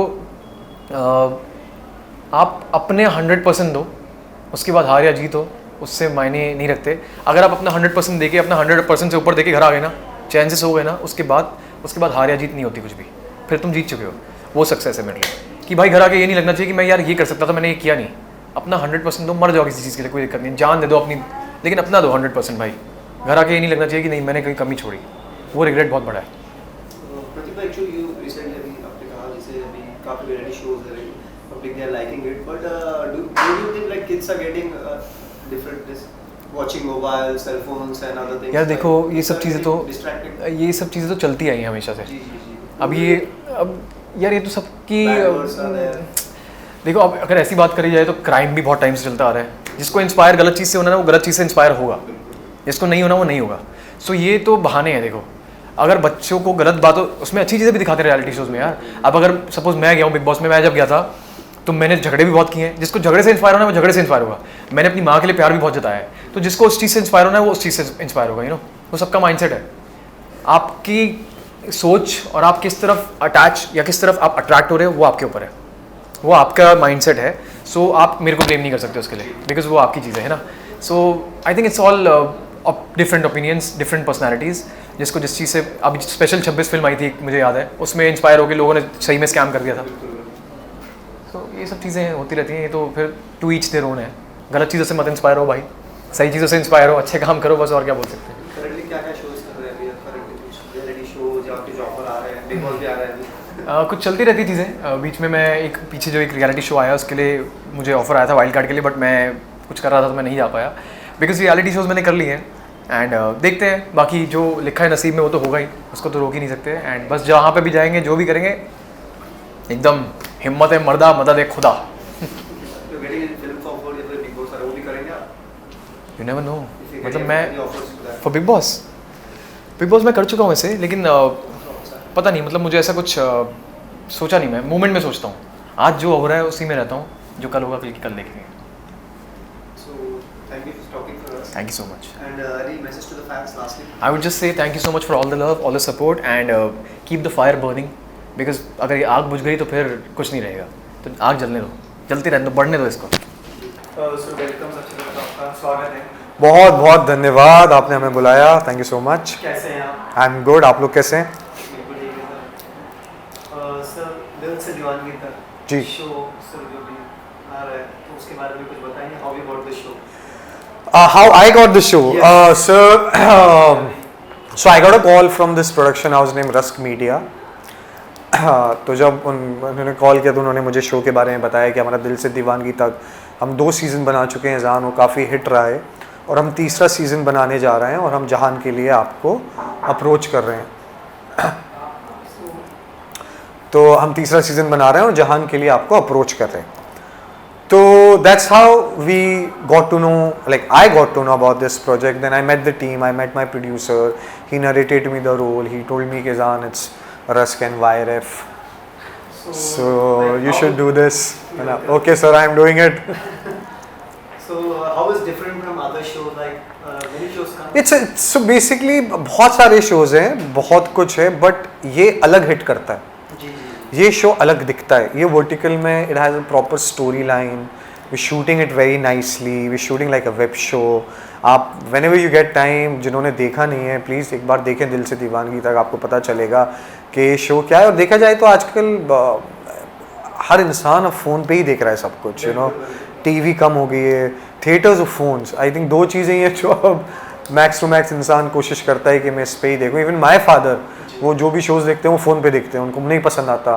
आप अपने 100% दो, उसके बाद हार या जीत हो, उससे मायने नहीं रखते। अगर आप अपना 100% देके, अपना 100% से ऊपर देके घर आ गए ना, चैन से सो गए ना, उसके बाद हार या जीत नहीं होती कुछ भी, फिर तुम जीत चुके हो। वो सक्सेस है मेरे लिए, कि भाई घर आके ये नहीं लगना चाहिए कि मैं यार ये कर सकता था, मैंने ये किया नहीं। अपना 100% दो, मर जाओ किसी चीज़ के लिए, कोई दिक्कत नहीं, जान दे दो अपनी, लेकिन अपना दो 100% भाई। घर आके ये नहीं लगना चाहिए कि नहीं मैंने कहीं कमी छोड़ी, वो रिग्रेट बहुत बड़ा है। प्रतिभा, एक्चुअली यू रिसेंटली अभी आपने कहा जैसे अभी काफी वैरायटी शोज है, public they are liking it, but do you think like kids are getting different this watching mobile, cell phones and other things? यार देखो ये सब distracted? चीज़ें तो चलती आई हैं हमेशा से। जी। अब यार ये तो सबकी Bad words are there. देखो, अब अगर ऐसी बात करी जाए तो क्राइम भी बहुत टाइम से चलता आ रहा है। जिसको इंस्पायर गलत चीज़ से होना है वो गलत चीज़ से इंस्पायर होगा, जिसको नहीं होना वो नहीं होगा। सो ये तो बहाने हैं। देखो, अगर बच्चों को गलत बातों, उसमें अच्छी चीज़ें भी दिखाते हैं रियलिटी शोज़ में यार। अब अगर सपोज मैं गया हूँ बिग बॉस में, मैं जब गया था तो मैंने झगड़े भी बहुत किए हैं। जिसको झगड़े से इंस्पायर होना है वो झगड़े से इंस्पायर होगा। मैंने अपनी माँ के लिए प्यार भी बहुत जताया है, तो जिसको उस चीज़ से इंस्पायर होना है वो उस चीज़ से इंस्पायर होगा। वो सबका माइंडसेट है। आपकी सोच और आप किस तरफ अटैच या किस तरफ आप अट्रैक्ट हो रहे हो वो आपके ऊपर है, वो आपका माइंडसेट है। सो आप मेरे को ब्लेम नहीं कर सकते उसके लिए, बिकॉज वो आपकी चीज़ है ना। So I think it's all different opinions, different personalities. जिसको जिस चीज़ से, अभी स्पेशल 26 फिल्म आई थी मुझे याद है, उसमें इंस्पायर होकर लोगों ने सही में स्कैम कर दिया था। तो ये सब चीज़ें होती रहती हैं। ये तो फिर टू ईच देयर ओन है। गलत चीज़ों से मत इंस्पायर हो भाई, सही चीज़ों से इंस्पायर हो, अच्छे काम करो, बस और क्या बोल सकते हैं। Currently क्या-क्या shows कर रहे हैं अभी? Currently कुछ reality shows या कुछ ऑफर आ रहे हैं, बिग बॉस भी आ रहा है अभी? कुछ चलती रहती चीज़ें। बीच में मैं पीछे जो एक रियलिटी शो आया उसके लिए मुझे ऑफर आया था वाइल्ड कार्ड के लिए, बट मैं कुछ कर रहा था तो मैं नहीं जा पाया, बिकॉज रियलिटी शोज़ मैंने कर लिए हैं। एंड देखते हैं, बाकी जो लिखा है नसीब में वो तो होगा ही, उसको तो रोक ही नहीं सकते। एंड बस जहाँ पे भी जाएंगे, जो भी करेंगे, एकदम हिम्मत है मर्दा, मदद है खुदा। तो getting in film for या फिर बिग बॉस आ रहा है, वो भी करेंगे आप? You never know. If you मतलब get मैं any offers for that? For big boss मैं कर चुका हूँ वैसे, लेकिन पता नहीं, मतलब मुझे ऐसा कुछ सोचा नहीं। मैं मोमेंट में सोचता हूँ, आज जो हो रहा है उसी में रहता हूँ, जो कल होगा कल देखेंगे। So thank you for talking for us. Thank you so much. And any message to the fans lastly? I would just say thank you so much for all the love, all the support, and keep the fire burning, because अगर ये आग बुझ गई तो फिर कुछ नहीं रहेगा। तो आग जलने दो, जलती रहने दो, बढ़ने दो इसको। सो वेलकम, सबसे पहले आपका स्वागत है। बहुत बहुत धन्यवाद, आपने हमें बुलाया, थैंक यू सो मच। कैसे हैं आप? आई एम गुड, आप लोग कैसे हैं? बिल्कुल ठीक है सर। सर दिल से दीवानगी तक जी। शो सर जो भी आ रहा है तो उसके बारे में कुछ बताएंगे, how you got the show? How I got the show? Yes. So I got a call from this production house named Rusk Media. तो जब उन्होंने कॉल किया तो उन्होंने मुझे शो के बारे में बताया कि हमारा दिल से दीवानगी तक हम 2 सीज़न बना चुके हैं जहान, वो काफ़ी हिट रहा है और हम तीसरा सीज़न बनाने जा रहे हैं और हम जहान के लिए आपको अप्रोच कर रहे हैं। तो हम तीसरा सीज़न बना रहे हैं और जहान के लिए आपको अप्रोच कर रहे हैं। तो that's how we got to know, like I got to know about this project. Then I met the team, I met my producer, he narrated me the role, he told me Kizan, it's Rusk and YRF. So like, you how- should do this. And okay sir, I am doing it. So how is different from other shows, like many shows come? It's so basically बहुत सारे shows हैं, बहुत कुछ है, but ये अलग hit करता है। जी जी ये शो अलग दिखता है। ये वर्टिकल में it has a proper story line, we shooting it very nicely, we shooting like a web show. आप whenever you get time, जिन्होंने देखा नहीं है प्लीज़ एक बार देखें दिल से दीवानगी तक, आपको पता चलेगा कि ये शो क्या है। और देखा जाए तो आजकल हर इंसान अब फ़ोन पे ही देख रहा है सब कुछ, यू नो, टीवी कम हो गई है, थिएटर्स और फोन्स। आई थिंक 2 चीज़ें ही हैं जो अब मैक्स टू मैक्स इंसान कोशिश करता है कि मैं इस पे ही देखूँ। इवन माई फादर, वो जो भी शोज़ देखते हैं वो फ़ोन पे देखते हैं, उनको नहीं पसंद आता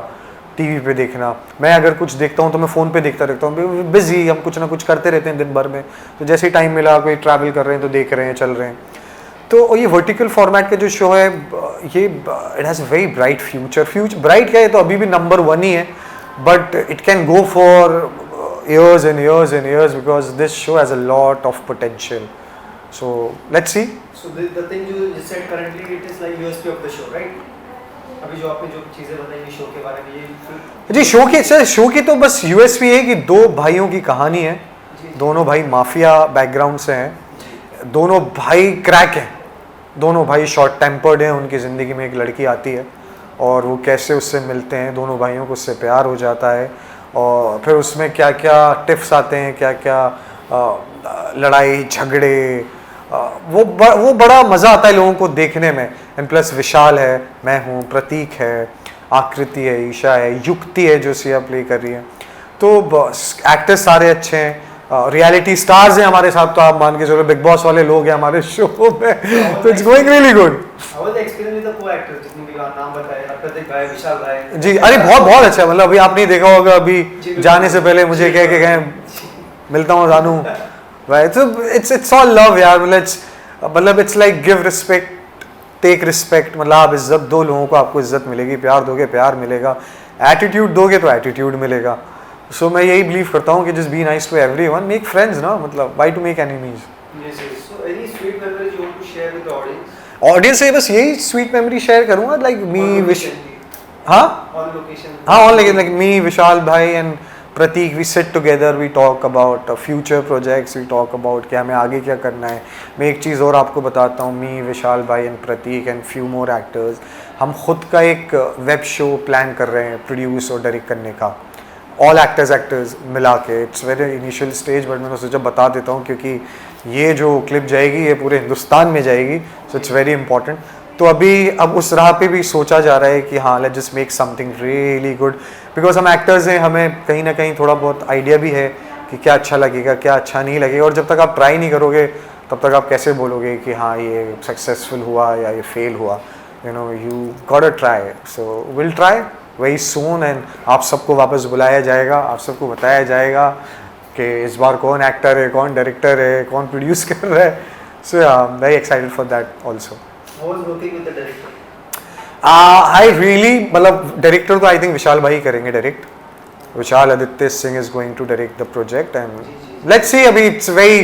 टीवी पे देखना। मैं अगर कुछ देखता हूँ तो मैं फ़ोन पे देखता रहता हूँ, बिजी, हम कुछ ना कुछ करते रहते हैं दिन भर में, तो जैसे ही टाइम मिला, कोई ट्रैवल कर रहे हैं तो देख रहे हैं, चल रहे हैं। तो ये वर्टिकल फॉर्मेट का जो शो है ये it has very bright future. Bright क्या है तो अभी भी नंबर 1 ही है, but it can go for years and years and years because this show has a lot of potential. So let's see. So the thing you said currently, it is like USP of the show, right? अभी जो आपने जो चीजें बताई show के बारे में, ये जी शो की तो बस यूएसपी है कि 2 भाइयों की कहानी है। दोनों भाई माफिया बैकग्राउंड से हैं, दोनों भाई क्रैक हैं, दोनों भाई शॉर्ट टेम्पर्ड हैं। उनकी ज़िंदगी में एक लड़की आती है और वो कैसे उससे मिलते हैं, दोनों भाइयों को उससे प्यार हो जाता है और फिर उसमें क्या क्या टिप्स आते हैं, क्या क्या लड़ाई झगड़े, वो बड़ा मज़ा आता है लोगों को देखने में। एंड प्लस विशाल है, मैं हूँ, प्रतीक है, आकृति है, ईशा है, युक्ति है जो सिया प्ले कर रही है। तो एक्टर्स सारे अच्छे हैं, रियलिटी स्टार्स हैं हमारे साथ, तो आप मान के चलो बिग बॉस वाले लोग हैं हमारे शो में। तो it's going really good. How was the experience with the co-actors जिसने भी नाम बताया, प्रतीक भाई, विशाल भाई? जी अरे बहुत अच्छा, मतलब अभी आप नहीं देखा होगा, अभी जाने से पहले मुझे कह के गए मिलता हूँ जानू भाई। तो इट्स ऑल लव यार, मतलब it's like give respect take respect. मतलब आप इज्जत दो लोगों को, आपको इज्जत मिलेगी, प्यार दोगे प्यार मिलेगा, एटीट्यूड दोगे तो एटीट्यूड मिलेगा। सो मैं यही बिलीव करता हूँ कि just be nice to everyone, make friends ना, मतलब why to make enemies. So any sweet memories you want to share with the audience? Audience से बस यही स्वीट मेमोरी शेयर करूँगा, लाइक मी विश, हाँ On location. हाँ ऑन लाइक मी विशाल भाई and Prateek, we sit together, we talk about future projects, we talk about कि हमें आगे क्या करना है। मैं एक चीज़ और आपको बताता हूँ, मी विशाल भाई and Prateek and few more actors, हम खुद का एक वेब शो प्लान कर रहे हैं प्रोड्यूस और डायरेक्ट करने का, ऑल एक्टर्स मिला के। It's very initial stage, but मैंने सोचा बता देता हूँ क्योंकि ये जो क्लिप जाएगी ये पूरे हिंदुस्तान में जाएगी, सो इट्स वेरी इंपॉर्टेंट। तो अब उस राह पे भी सोचा जा रहा है कि हाँ let's just make something really good, because हम एक्टर्स हैं, हमें कहीं ना कहीं थोड़ा बहुत आइडिया भी है कि क्या अच्छा लगेगा क्या अच्छा नहीं लगेगा। और जब तक आप ट्राई नहीं करोगे तब तक आप कैसे बोलोगे कि हाँ ये सक्सेसफुल हुआ या ये फेल हुआ। You know you got a try, so will try very soon and आप सबको वापस बुलाया जाएगा, आप सबको बताया जाएगा कि इस बार कौन एक्टर है, कौन डायरेक्टर है, कौन प्रोड्यूस कर रहा है। So I am very excited for that also. How was working with the director? I really, मतलब डायरेक्टर तो आई थिंक विशाल भाई करेंगे direct, Vishal Aditya Singh is going to direct the project and let's see, अभी इट्स वेरी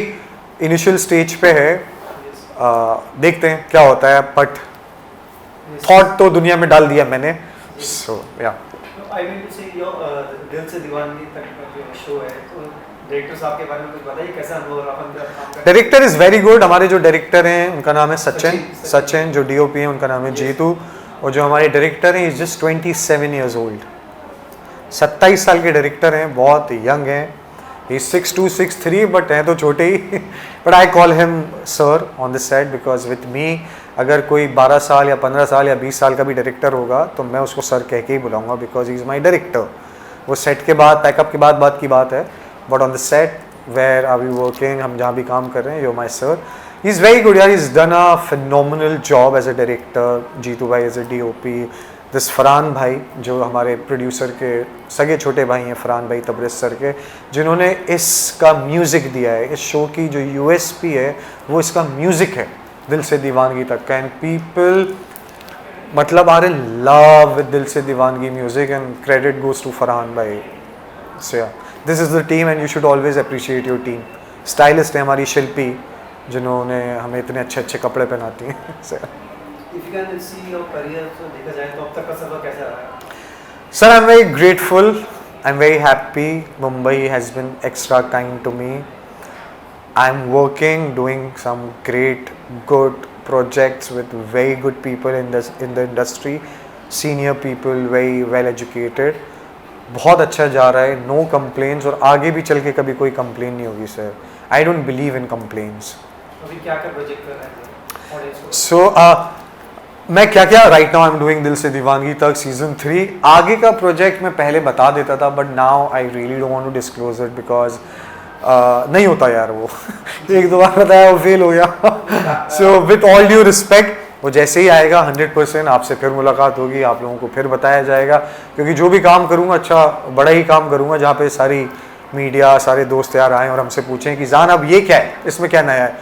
इनिशियल स्टेज पे है, देखते हैं क्या होता है, बट थॉट तो दुनिया में डाल दिया मैंने। सो या I mean to say your दिल से दीवानगी तक का जो शो है, तो डायरेक्टर साहब के बारे में कुछ बताइए, कैसा अनुभव रहा अपन काम करने? Director is very good. हमारे जो डायरेक्टर हैं उनका नाम है सचिन, जो डीओपी हैं उनका नाम है जीतू, और जो हमारे डायरेक्टर हैं इज जस्ट 27 ईयर्स ओल्ड, 27 साल के डायरेक्टर हैं, बहुत यंग हैं He's 6'2", 6'3", but है तो छोटे ही. But I call him sir on the set because with me अगर कोई 12 साल या 15 साल या 20 साल का भी डायरेक्टर होगा तो मैं उसको सर कह के ही बुलाऊंगा because he is my director. वो सेट के बाद पैकअप के बाद बात की बात है, but on the set where are we working, हम जहाँ भी काम कर रहे हैं, you my sir. He is very good यार, he is done a phenomenal job as a director. Jitu भाई as a DOP, this Farhan भाई जो हमारे प्रोड्यूसर के सगे छोटे भाई हैं, फरहान भाई तबरेज़ सर के, जिन्होंने इसका म्यूज़िक दिया है. इस शो की जो USP है वो इसका म्यूज़िक है, दिल से दीवानगी तक का. एंड पीपल मतलब are in love with Dil Se Deewangi music and credit goes to Farhan भाई. So ya this is the team and you should always appreciate your team. Stylist है हमारी शिल्पी, जिन्होंने हमें इतने अच्छे अच्छे कपड़े पहनाती हैं. So, If you can see your career तो देखा जाए तो अब तक का सफर कैसा रहा? sir, I'm very grateful. I'm very happy. Mumbai has been extra kind to me. I'm working, doing some great, good projects with very good people in the industry. Senior people, very well educated. बहुत अच्छा जा रहा है, no complaints, और आगे भी चल के कभी कोई complain नहीं होगी sir. I don't believe in complaints. अभी क्या क्या प्रोजेक्ट कर रहे हैं ऑडियंस को? So, मैं क्या क्या right now I am doing दिल से दीवानगी तक सीजन 3. आगे का प्रोजेक्ट मैं पहले बता देता था, but now I really don't want to disclose it because नहीं होता यार वो. एक दो बार बताया वो फेल हो गया. So with all due respect, वो जैसे ही आएगा 100% आपसे फिर मुलाकात होगी, आप लोगों को फिर बताया जाएगा. क्योंकि जो भी काम करूँगा अच्छा बड़ा ही काम करूँगा, जहाँ पे सारी मीडिया सारे दोस्त यार आएँ और हमसे पूछें कि जान अब ये क्या है, इसमें क्या नया है.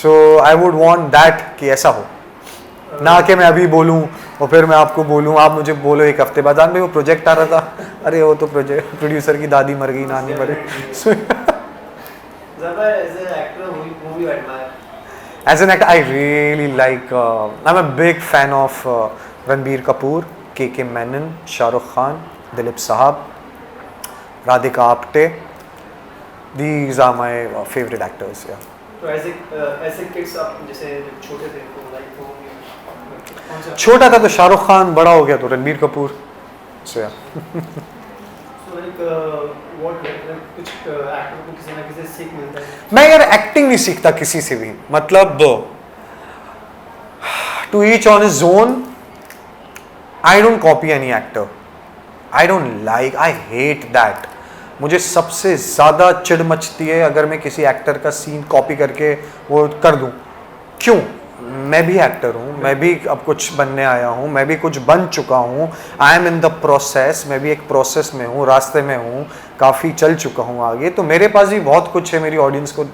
So I would want that कि ऐसा हो, ना कि मैं अभी बोलूं और फिर मैं आपको बोलूं, आप मुझे बोलो एक हफ्ते बाद, भाई वो प्रोजेक्ट आ रहा था, अरे वो तो प्रोजेक्ट प्रोड्यूसर की दादी मर गई, नानी मर गई. As an actor, I really like. I'm a big fan of Ranbir Kapoor, KK Menon, Shah Rukh Khan, Dilip Sahab, Radhika Apte. These are my favorite actors. Yeah. तो ऐसे किड्स आप जैसे छोटे थे तो लाइक वो कौन सा? छोटा था तो शाहरुख खान, बड़ा हो गया तो Ranbir Kapoor. So yeah. So like what कुछ एक्टर को किसी ना किसी से सीख मिलता है. मैं यार एक्टिंग नहीं सीखता किसी से भी, मतलब to each on his own. I don't copy any actor. I don't like, I hate that. मुझे सबसे ज़्यादा चिढ़ मचती है अगर मैं किसी एक्टर का सीन कॉपी करके वो कर दूं. क्यों? मैं भी एक्टर हूँ, मैं भी अब कुछ बनने आया हूँ, मैं भी कुछ बन चुका हूँ. आई एम इन द प्रोसेस, मैं भी एक प्रोसेस में हूँ, रास्ते में हूँ, काफ़ी चल चुका हूँ आगे. तो मेरे पास भी बहुत कुछ है मेरी ऑडियंस को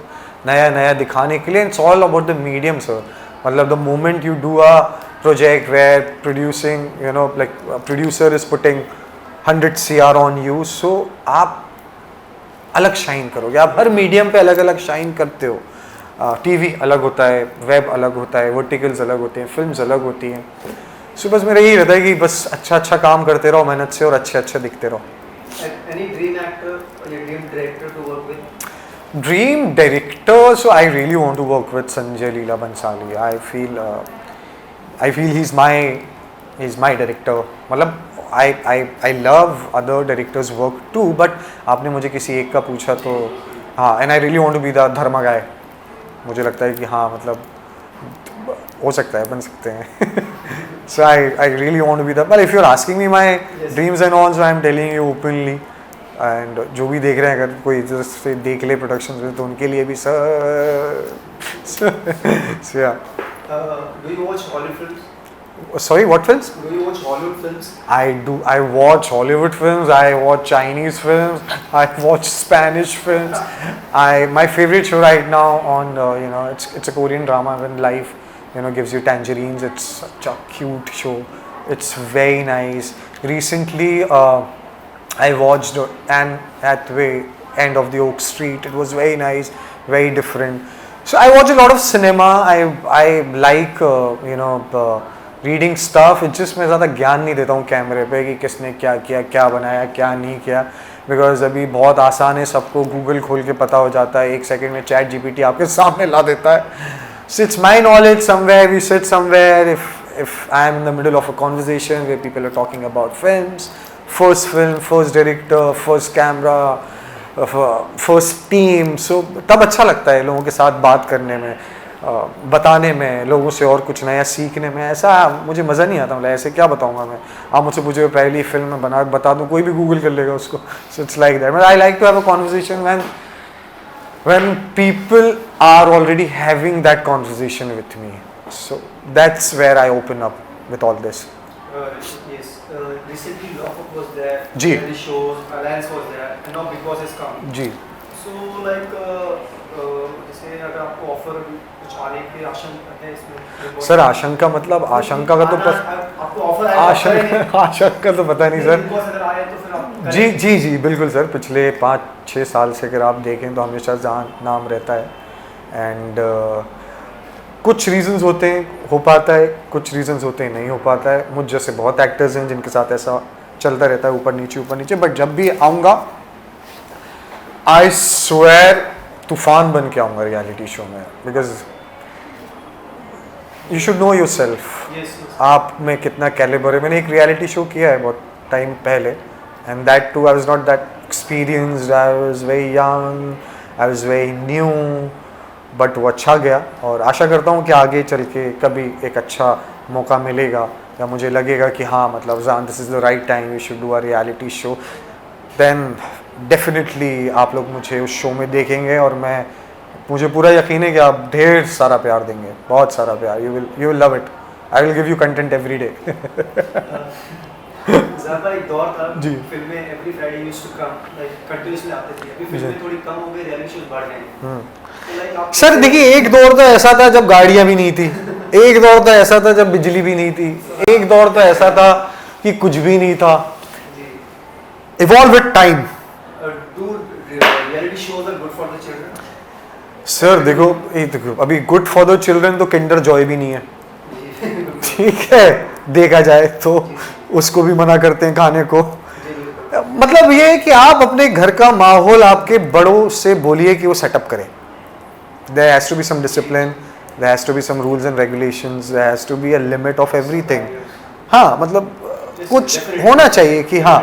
नया नया दिखाने के लिए. It's all about the medium sir. मतलब the moment you do a project where producing, you know, like producer is putting 100 CR on you, so आप अलग शाइन करोगे. आप हर मीडियम पे अलग अलग शाइन करते हो. टीवी अलग होता है, वेब अलग होता है, वर्टिकल्स अलग होते हैं, फिल्म्स अलग होती हैं. सो बस मेरा यही रहता है कि बस अच्छा अच्छा काम करते रहो मेहनत से और अच्छे अच्छे दिखते रहो. Any dream actor or your dream director to work with? Dream director, so I really want to work with Sanjay Leela Bhansali. I feel he's my director. मतलब I love other directors' work too, but आपने मुझे किसी एक का पूछा तो हाँ, and I really want to be the Dharma guy. मुझे लगता है कि हाँ, मतलब हो सकता है, बन सकते हैं. So I really want to be that. But if you're asking me my dreams and all, so I'm telling you openly. And जो भी देख रहे हैं, अगर कोई इधर से देख ले प्रोडक्शन से, तो उनके लिए भी sir. So yeah. Do you watch Hollywood films? Sorry, what films? Do you watch Hollywood films? I do. I watch Hollywood films. I watch Chinese films. I watch Spanish films. My favorite show right now on you know, it's a Korean drama. When life, you know, gives you tangerines. It's such a cute show. It's very nice. Recently, I watched Anne Hathaway, End of the Oak Street. It was very nice, very different. So I watch a lot of cinema. I like you know. Reading stuff. It's just मैं ज़्यादा ज्ञान नहीं देता हूँ कैमरे पे कि किसने क्या किया, क्या बनाया, क्या नहीं किया, बिकॉज अभी बहुत आसान है, सबको गूगल खोल के पता हो जाता है, 1 सेकंड में चैट GPT आपके सामने ला देता है. So it's my knowledge somewhere, we sit somewhere, if I am in the middle of a conversation where people are talking about films, first film, first director, first camera, first team, so तब अच्छा लगता है लोगों के साथ बात करने में, बताने में, लोगों से और कुछ नया सीखने में। ऐसा मुझे मज़ा नहीं आता, मतलब ऐसे क्या बताऊंगा मैं, आप मुझसे पूछे पहली फिल्म में बता दूं, कोई भी गूगल कर लेगा उसको। So it's like that, I like to have a conversation when people are already having that conversation with me, so that's where I open up with all this. Yes, recently Lock Up was there, जी। the shows, Alliance was there, and now Big Boss is coming. जी So like जैसे अगर आपको offer कुछ आने की आशंका है इसमें Big Boss सर, में? आशंका मतलब आशंका का तो आपको ऑफर आया आशंका तो पता नहीं सर। Big Boss अगर आए तो फिर आप जी जी जी बिल्कुल सर, पिछले 5-6 साल से अगर आप देखें तो हमेशा जहाँ नाम रहता है, एंड कुछ रीजंस होते हैं हो पाता है, कुछ रीजंस होते हैं नहीं हो पाता है। मुझ जैसे बहुत एक्टर्स हैं जिनके साथ ऐसा चलता रहता है, ऊपर नीचे, बट जब भी आऊँगा आई स्वेयर तूफान बन के आऊँगा रियलिटी शो में, because you should know your self, Yes, आप में कितना कैलिबर है। मैंने एक रियलिटी शो किया है बहुत टाइम पहले, and that too I was not that experienced, I was very young, I was very new, but वो अच्छा गया। और आशा करता हूँ कि आगे चल के कभी एक अच्छा मौका मिलेगा या मुझे लगेगा कि हाँ मतलब जान this is the right time, we should do a reality show, then definitely आप लोग मुझे उस शो में देखेंगे, और मुझे पूरा यकीन है कि आप ढेर सारा प्यार देंगे, बहुत सारा प्यार, you will love it, I will give you content every day. ज़्यादा एक दौर था जी। फिल्में every Friday used to come, like continuously आते थे। अभी फिल्में थोड़ी कम हो गई, रियलिटी शोज बढ़ गए हैं। तो लाइक आप सर देखिए, एक दौर तो ऐसा था जब गाड़ियाँ भी नहीं थी, एक दौर तो ऐसा था जब बिजली भी नहीं थी, एक दौर तो ऐसा था कि कुछ भी नहीं था। जी evolve with time. Do reality shows are good for the children? Sir देखो अभी गुड फॉर द चिल्ड्रन तो किंडर जॉय भी नहीं है, ठीक है, देखा जाए तो उसको भी मना करते हैं खाने को। मतलब ये है कि आप अपने घर का माहौल आपके बड़ों से बोलिए कि वो सेटअप करें। There has to be some discipline, there has to be some rules and regulations, there has to be a limit of everything. हाँ मतलब कुछ होना चाहिए कि हाँ,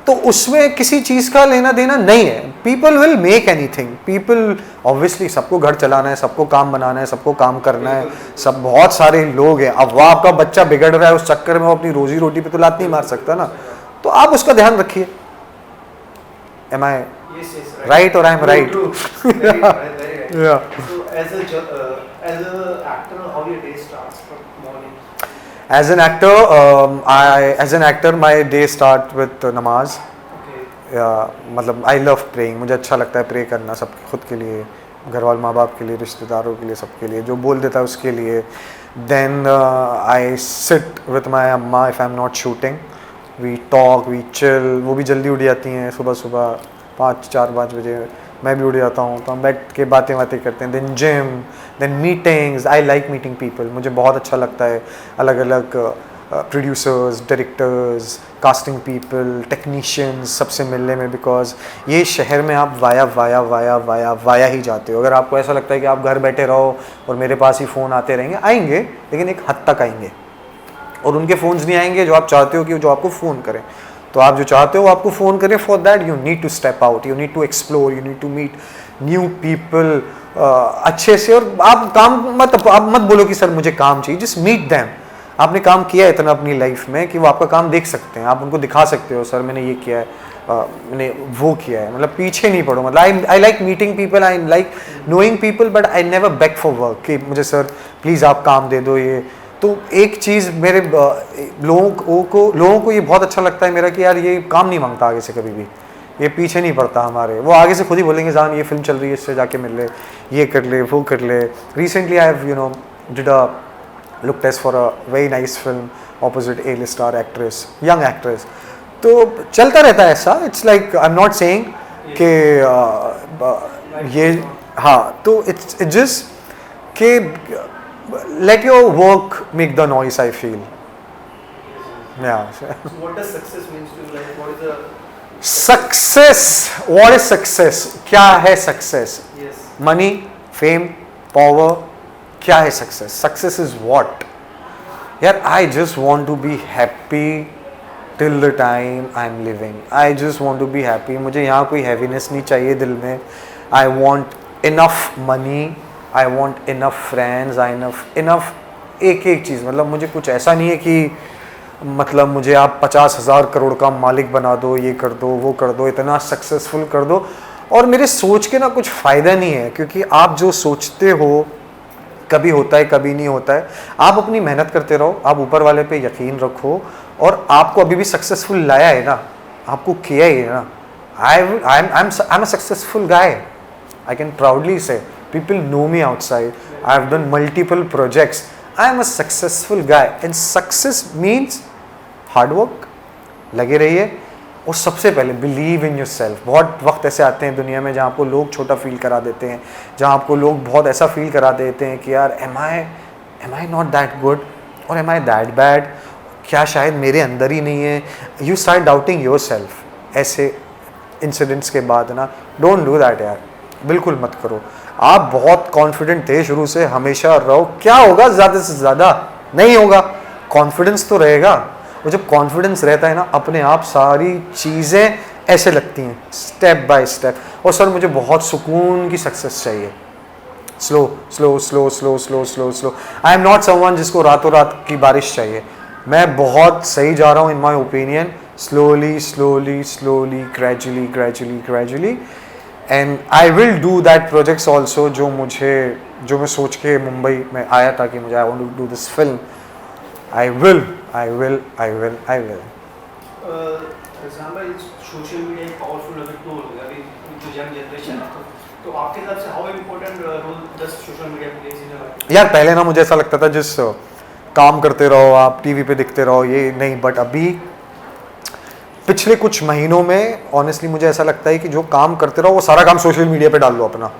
तो उसमें किसी चीज़ का लेना देना नहीं है। People will make anything, people obviously सबको घर चलाना है, सबको काम बनाना है, सबको काम करना है, सब बहुत सारे लोग हैं। अब वो आपका बच्चा बिगड़ रहा है, उस चक्कर में वो अपनी रोजी रोटी पे तो लात नहीं मार सकता ना, तो आप उसका ध्यान रखिए। Am I Yes, right or I am right? True. Very right, very right. Yeah. So as a actor, how your day starts from morning? As an actor, my day start with namaz. Okay. मतलब I love praying, मुझे अच्छा लगता है pray करना, सब खुद के लिए, घर वाले, माँ बाप के लिए, रिश्तेदारों के लिए, सबके लिए, जो बोल देता है उसके लिए। Then I sit with my अम्मा if I am not shooting, we talk, we chill. वो भी जल्दी उठ जाती हैं, सुबह 4-5 बजे, मैं भी उठ जाता हूँ, तो हम बैठ के बातें करते हैं। Then gym, then meetings, I like meeting people, मुझे बहुत अच्छा लगता है अलग अलग producers, directors, casting people, technicians, सबसे मिलने में, बिकॉज ये शहर में आप वाया ही जाते हो। अगर आपको ऐसा लगता है कि आप घर बैठे रहो और मेरे पास ही फ़ोन आते रहेंगे, आएंगे लेकिन एक हद तक आएंगे, और उनके फ़ोन्स नहीं आएंगे जो आप चाहते हो कि जो आपको फ़ोन करें। तो आप जो चाहते हो वो आपको फ़ोन करें, for that you need to step out, you need to explore, you need to meet new people अच्छे से। और आप आप मत बोलो कि सर मुझे काम चाहिए, जस्ट मीट दैम। आपने काम किया है इतना अपनी लाइफ में कि वो आपका काम देख सकते हैं, आप उनको दिखा सकते हो, सर मैंने ये किया है, मैंने वो किया है। मतलब पीछे नहीं पड़ो, मतलब आई like meeting people, I like knowing people, but I never back for work कि मुझे सर प्लीज़ आप काम दे दो। ये तो एक चीज़ मेरे लोगों को ये बहुत अच्छा लगता है मेरा कि यार ये काम नहीं मांगता आगे से कभी भी, ये पीछे नहीं पड़ता हमारे, वो आगे से खुद ही बोलेंगे जान ये फिल्म चल रही है, इससे जाके मिल ले, ये कर ले, वो कर ले। Recently I have did a look test for a very nice film opposite A-list star actress, young actress. तो चलता रहता है ऐसा, it's like I am not saying कि ये हाँ, तो इट्स जस्ट कि let your work make the noise, I feel. Yeah. So what does success means to you? Like what is the Success. What is success? क्या है success? yes? Money, fame, power. क्या है success? Success is what? यार I just want to be happy till the time I'm living. I just want to be happy. मुझे यहाँ कोई heaviness नहीं चाहिए दिल में. I want enough money. I want enough friends. enough एक चीज़, मतलब मुझे कुछ ऐसा नहीं है कि मतलब मुझे आप 50,000 करोड़ का मालिक बना दो, ये कर दो, वो कर दो, इतना सक्सेसफुल कर दो. और मेरे सोच के ना कुछ फ़ायदा नहीं है, क्योंकि आप जो सोचते हो कभी होता है कभी नहीं होता है. आप अपनी मेहनत करते रहो, आप ऊपर वाले पे यकीन रखो, और आपको अभी भी सक्सेसफुल लाया है ना, आपको किया ही है ना. I'm a successful guy. I can proudly say. People know me outside. I have done multiple projects. I am a successful guy. And success means hard work. लगे रहिए, और सबसे पहले बिलीव इन योर सेल्फ. बहुत वक्त ऐसे आते हैं दुनिया में जहाँ आपको लोग छोटा फील करा देते हैं, जहाँ आपको लोग बहुत ऐसा फील करा देते हैं कि यार am I not that good or am I that bad, क्या शायद मेरे अंदर ही नहीं है. You start doubting your self ऐसे इंसिडेंट्स के बाद ना. डोंट डू दैट यार, बिल्कुल मत करो. आप बहुत कॉन्फिडेंट थे शुरू से, हमेशा रहो. क्या होगा ज़्यादा से ज़्यादा, नहीं होगा. कॉन्फिडेंस तो रहेगा, और जब कॉन्फिडेंस रहता है ना, अपने आप सारी चीज़ें ऐसे लगती हैं स्टेप बाय स्टेप. और सर मुझे बहुत सुकून की सक्सेस चाहिए. Slow slow slow slow slow slow slow. I am not someone जिसको रातों रात की बारिश चाहिए. मैं बहुत सही जा रहा हूँ in my opinion. Slowly slowly slowly, gradually gradually gradually. And I will do that projects also जो मैं सोच के मुंबई में आया था कि मुझे I want to do this film. I will. Exam भाई, सोशल मीडिया एक पावरफुल अभी टूल है अभी जो यंग जनरेशन है, तो आपके हिसाब से how important role does social media plays in your life? यार पहले ना मुझे ऐसा लगता था जिस काम करते रहो आप, टीवी पे दिखते रहो, ये नहीं. बट अभी पिछले कुछ महीनों में ऑनेस्टली मुझे ऐसा लगता है कि जो काम करते रहो वो सारा काम सोशल मीडिया पे डाल लो अपना.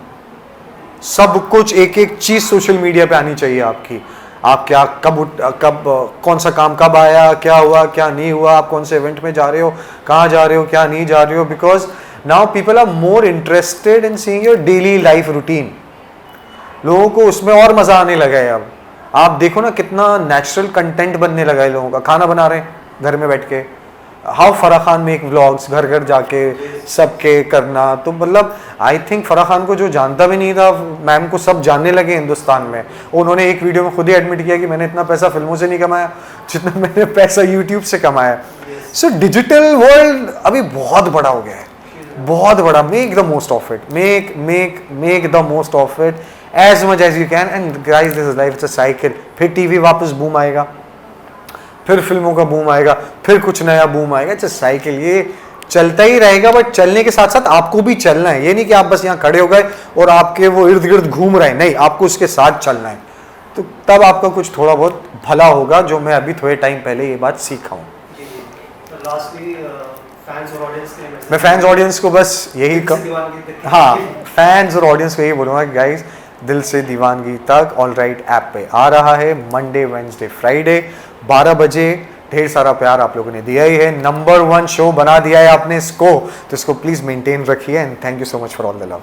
सब कुछ एक एक चीज़ सोशल मीडिया पे आनी चाहिए आपकी. आप क्या कब कौन सा काम कब आया, क्या हुआ क्या नहीं हुआ, आप कौन से इवेंट में जा रहे हो, कहाँ जा रहे हो, क्या नहीं जा रहे हो. Because now people are more interested in seeing your daily life routine. लोगों को उसमें और मज़ा आने लगा है. अब आप देखो ना कितना नेचुरल कंटेंट बनने लगा है लोगों का. खाना बना रहे हैं घर में बैठ के, how Farah Khan make vlogs, घर घर जाके सबके करना. तो मतलब आई थिंक फराह खान को जो जानता भी नहीं था, मैम को सब जानने लगे हिंदुस्तान में. उन्होंने एक वीडियो में खुद ही एडमिट किया कि मैंने इतना पैसा फिल्मों से नहीं कमाया जितना मैंने पैसा यूट्यूब से कमाया. सो डिजिटल वर्ल्ड अभी बहुत बड़ा हो गया है, बहुत बड़ा. Make the most of it. Make the most of it as much as you can. And guys this is life, it's a cycle. फिर टीवी वापस बूम आएगा, फिर फिल्मों का बूम आएगा, फिर कुछ नया बूम आएगा. It's a cycle. ये चलता ही रहेगा. बट चलने के साथ साथ आपको भी चलना है. ये नहीं कि आप बस यहाँ खड़े हो गए और आपके वो इर्द गिर्द घूम रहे हैं. नहीं, आपको उसके साथ चलना है. तो तब आपका कुछ थोड़ा बहुत भला होगा, जो मैं अभी थोड़े टाइम पहले ये बात सीखा हूँ. मैं फैंस ऑडियंस को बस यही फैंस और ऑडियंस को यही बोलूँगा कि गाइज, दिल से दीवानगी तक ऑल राइट ऐप पे आ रहा है मंडे वेडनेसडे फ्राइडे 12 बजे. ढेर सारा प्यार आप लोगों ने दिया ही है. नंबर 1 शो बना दिया है आपने इसको, तो इसको प्लीज़ मेंटेन रखिए. And thank you so much for all the love.